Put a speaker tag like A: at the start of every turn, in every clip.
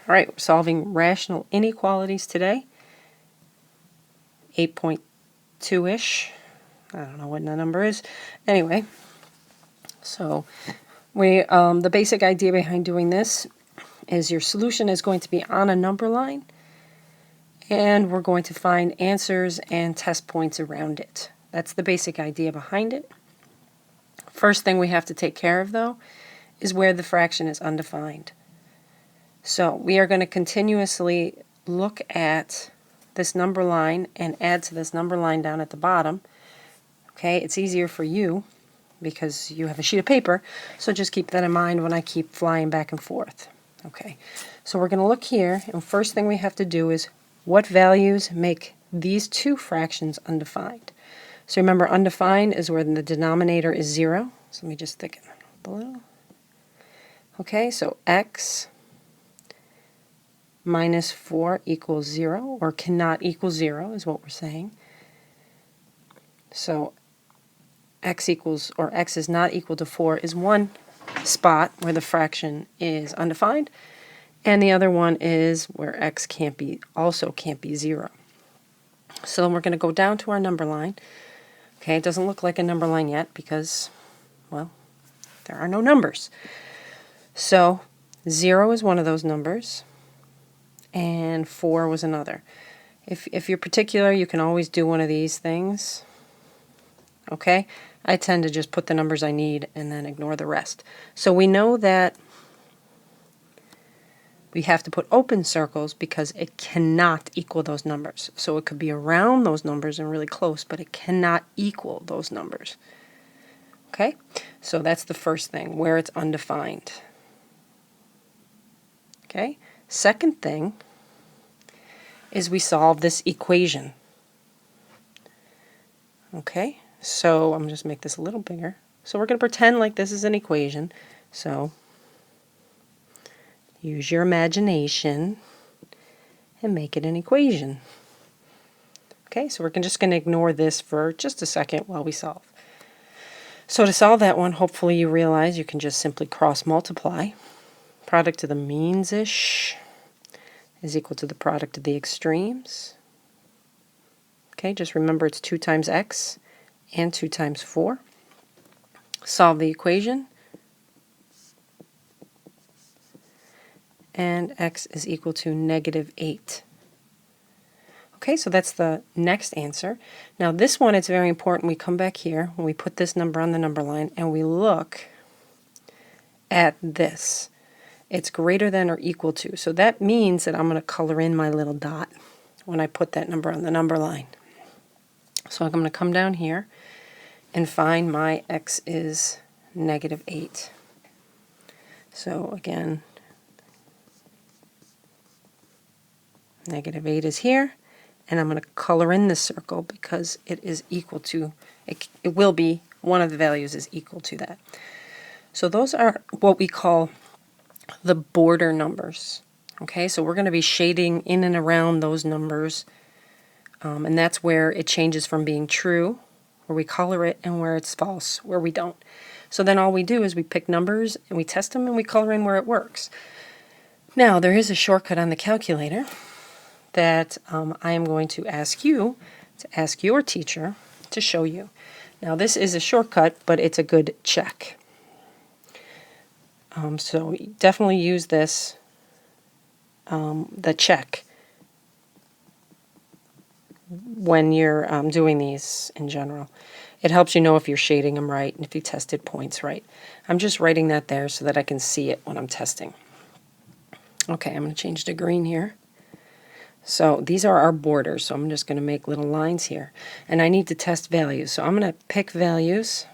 A: All right, we're solving rational inequalities today. 8.2-ish. I don't know what the number is. Anyway, so the basic idea behind doing this is your solution is going to be on a number line, and we're going to find answers and test points around it. That's the basic idea behind it. First thing we have to take care of, though, is where the fraction is undefined. So we are going to continuously look at this number line and add to this number line down at the bottom. Okay, it's easier for you because you have a sheet of paper, so just keep that in mind when I keep flying back and forth. Okay, so we're going to look here, and first thing we have to do is what values make these two fractions undefined. So remember, undefined is where the denominator is 0. So let me just thicken that up a little. Okay, so x minus 4 equals 0, or cannot equal 0 is what we're saying. So x equals, or x is not equal to 4 is one spot where the fraction is undefined, and the other one is where x also can't be 0. So we're going to go down to our number line. Okay, it doesn't look like a number line yet because, well, there are no numbers. So 0 is one of those numbers, and 4 was another. If you're particular, you can always do one of these things. Okay, I tend to just put the numbers I need and then ignore the rest. So we know that we have to put open circles because it cannot equal those numbers. So it could be around those numbers and really close, but it cannot equal those numbers. Okay, so that's the first thing, where it's undefined. Okay, second thing is we solve this equation. Okay, so I'm going to just make this a little bigger. So we're going to pretend like this is an equation. So use your imagination and make it an equation. Okay, so we're just going to ignore this for just a second while we solve. So to solve that one, hopefully you realize you can just simply cross multiply. Product of the means-ish is equal to the product of the extremes. Okay, just remember it's 2 times x and 2 times 4. Solve the equation. And x is equal to -8. Okay, so that's the next answer. Now this one, it's very important. We come back here when we put this number on the number line and we look at this. It's greater than or equal to. So that means that I'm going to color in my little dot when I put that number on the number line. So I'm going to come down here and find my x is -8. So again, -8 is here, and I'm going to color in this circle because it is equal to, it will be, one of the values is equal to that. So those are what we call the border numbers. Okay, so we're going to be shading in and around those numbers, and that's where it changes from being true, where we color it, and where it's false, where we don't. So then all we do is we pick numbers and we test them and we color in where it works. Now there is a shortcut on the calculator that I am going to ask you to ask your teacher to show you. Now this is a shortcut, but it's a good check. So definitely use this, the check, when you're doing these in general. It helps you know if you're shading them right and if you tested points right. I'm just writing that there so that I can see it when I'm testing. Okay, I'm going to change to green here. So these are our borders, so I'm just going to make little lines here. And I need to test values, so I'm going to pick values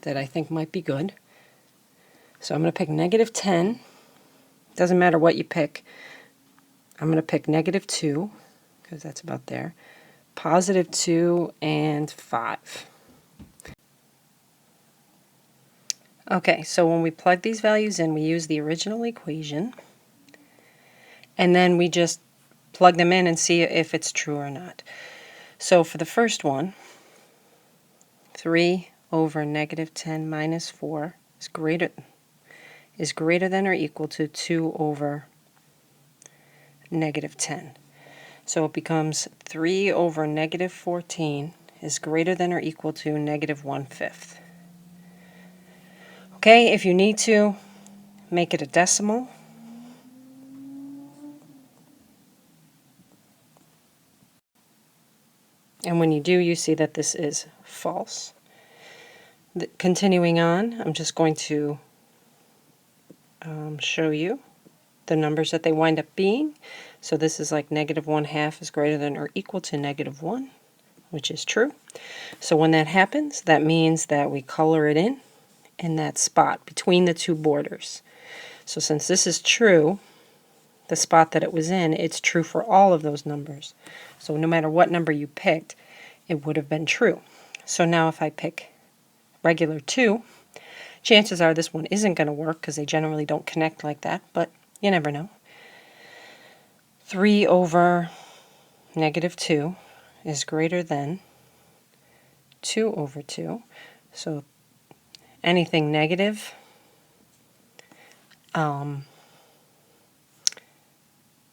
A: that I think might be good. So I'm going to pick -10. Doesn't matter what you pick. I'm going to pick -2, because that's about there. +2 and 5. Okay, so when we plug these values in, we use the original equation. And then we just plug them in and see if it's true or not. So for the first one, 3 over -10 minus 4 is greater than or equal to 2 over negative 10. So it becomes 3 over negative 14 is greater than or equal to negative 1/5. Okay, if you need to, make it a decimal. And when you do, you see that this is false. Continuing on, I'm just going to show you the numbers that they wind up being. So this is like negative 1/2 is greater than or equal to negative 1, which is true. So when that happens, that means that we color it in that spot between the two borders. So since this is true, the spot that it was in, it's true for all of those numbers. So no matter what number you picked, it would have been true. So now if I pick regular 2, chances are this one isn't going to work because they generally don't connect like that, but you never know. 3 over negative 2 is greater than 2 over 2. So anything negative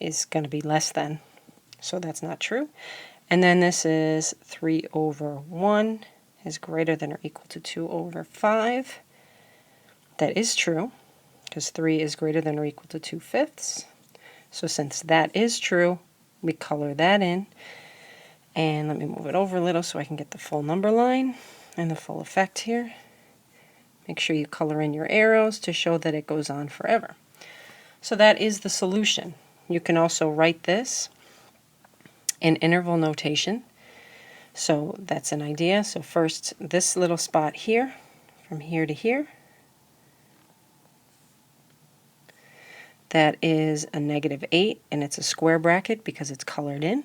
A: is going to be less than. So that's not true. And then this is 3 over 1 is greater than or equal to 2 over 5. That is true, because 3 is greater than or equal to 2/5. So since that is true, we color that in. And let me move it over a little so I can get the full number line and the full effect here. Make sure you color in your arrows to show that it goes on forever. So that is the solution. You can also write this in interval notation. So that's an idea. So first, this little spot here, from here to here, that is a negative 8, and it's a square bracket because it's colored in.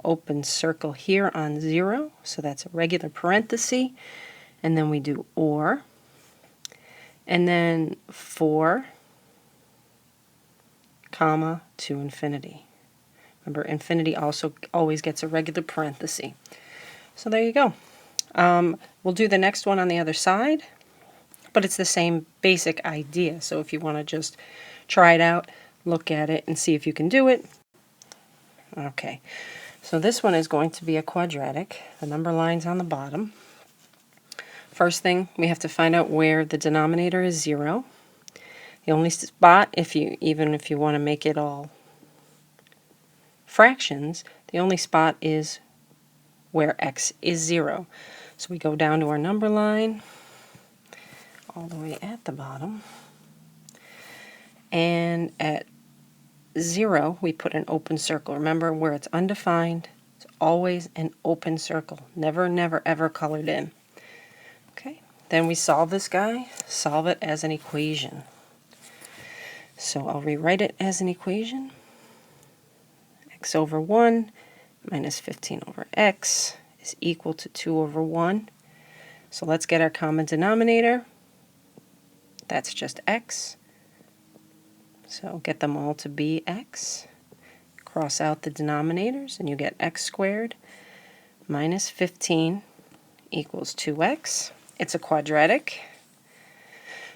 A: Open circle here on 0, so that's a regular parenthesis. And then we do or. And then 4, comma, to infinity. Remember, infinity also always gets a regular parenthesis. So there you go. We'll do the next one on the other side, but it's the same basic idea. So if you want to just try it out, look at it, and see if you can do it. Okay, so this one is going to be a quadratic. The number line's on the bottom. First thing, we have to find out where the denominator is 0. The only spot, even if you want to make it all fractions, the only spot is where x is 0. So we go down to our number line, all the way at the bottom, and at 0 we put an open circle. Remember, where it's undefined, it's always an open circle, never, never, ever colored in. Okay, then we solve this guy, solve it as an equation. So I'll rewrite it as an equation. X over 1 minus 15 over x is equal to 2 over 1. So let's get our common denominator. That's just x. So get them all to be x. Cross out the denominators and you get x squared minus 15 equals 2x. It's a quadratic,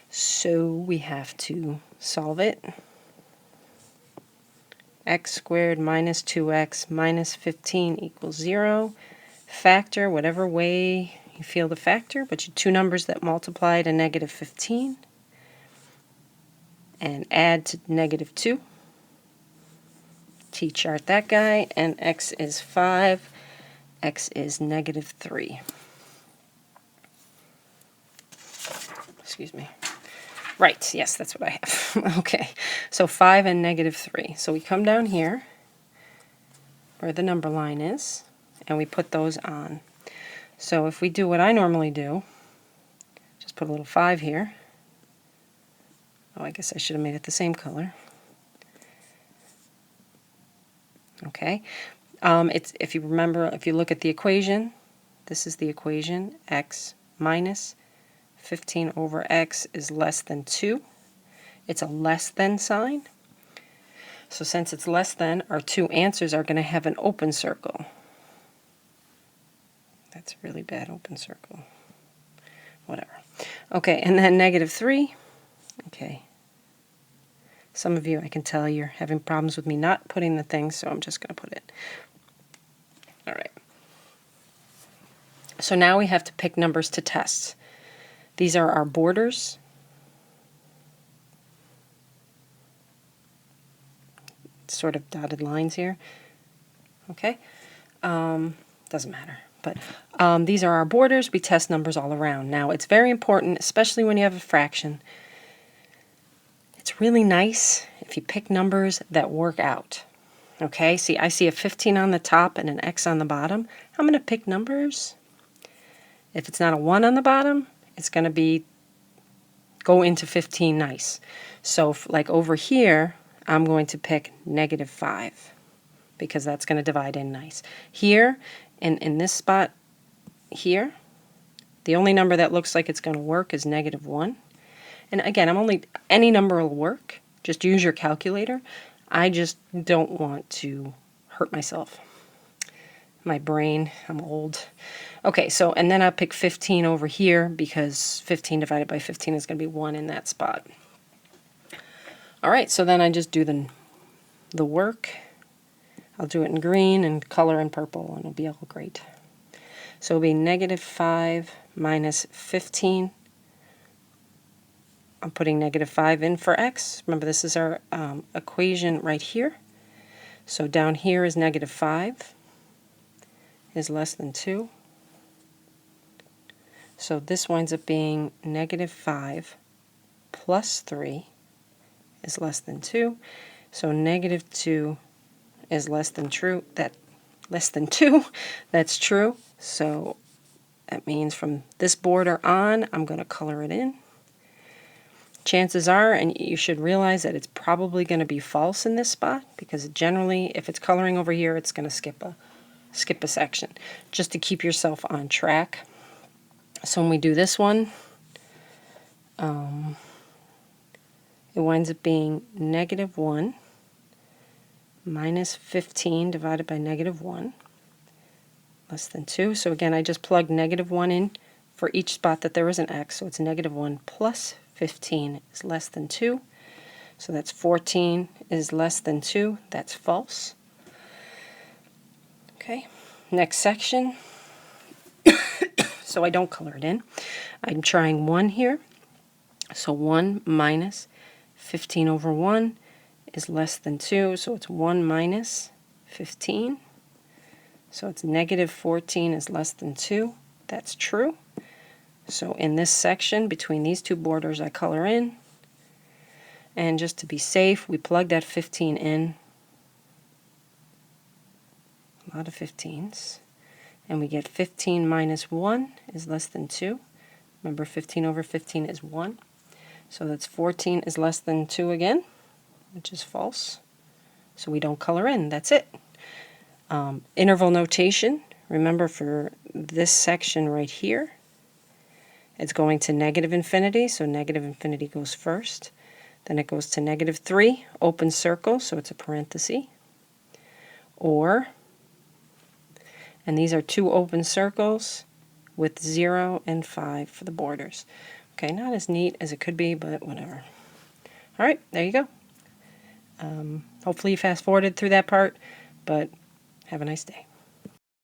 A: so we have to solve it. X squared minus 2x minus 15 equals 0. Factor whatever way you feel the factor, but your two numbers that multiply to negative 15 and add to negative 2. T-chart that guy, and x is 5, x is negative 3. Excuse me. Right, yes, that's what I have. Okay, so 5 and negative 3. So we come down here where the number line is, and we put those on. So if we do what I normally do, just put a little 5 here. Oh, I guess I should have made it the same color. Okay, if you remember, if you look at the equation, this is the equation, x minus 15 over x is less than 2. It's a less than sign. So since it's less than, our two answers are going to have an open circle. That's really bad, open circle. Whatever. Okay, and then negative 3. Okay. Some of you, I can tell you're having problems with me not putting the things, so I'm just going to put it. All right. So now we have to pick numbers to test. These are our borders. Sort of dotted lines here. Okay. Doesn't matter. But these are our borders. We test numbers all around. Now, it's very important, especially when you have a fraction. It's really nice if you pick numbers that work out. Okay, see, I see a 15 on the top and an X on the bottom. I'm going to pick numbers. If it's not a 1 on the bottom, it's going to go into 15 nice. So like over here, I'm going to pick -5 because that's going to divide in nice. Here, in this spot here, the only number that looks like it's going to work is -1. And again, any number will work. Just use your calculator. I just don't want to hurt myself. My brain, I'm old. Okay, so, and then I'll pick 15 over here because 15 divided by 15 is going to be 1 in that spot. All right, so then I just do the work. I'll do it in green and color in purple, and it'll be all great. So it'll be -5 minus 15. I'm putting -5 in for x. Remember, this is our equation right here. So down here is -5 is less than 2. So this winds up being -5 plus 3 is less than 2. So -2 is less than 2. That's true. So that means from this border on, I'm going to color it in. Chances are, and you should realize that it's probably going to be false in this spot, because generally if it's coloring over here, it's going to skip a section, just to keep yourself on track. So when we do this one, it winds up being -1 minus 15 divided by -1 less than 2. So again, I just plugged -1 in for each spot that there is an x, so it's -1 plus 15 is less than 2. So that's 14 is less than 2. That's false. Okay, next section. So I don't color it in. I'm trying 1 here. So 1 minus 15 over 1 is less than 2. So it's 1 minus 15. So it's -14 is less than 2. That's true. So in this section, between these two borders, I color in. And just to be safe, we plug that 15 in. A lot of 15s. And we get 15 minus 1 is less than 2. Remember, 15 over 15 is 1. So that's 14 is less than 2 again, which is false. So we don't color in. That's it. Interval notation. Remember, for this section right here, it's going to -infinity, so -infinity goes first. Then it goes to -3, open circle, so it's a parenthesis. Or, and these are two open circles with 0 and 5 for the borders. Okay, not as neat as it could be, but whatever. All right, there you go. Hopefully you fast forwarded through that part, but have a nice day.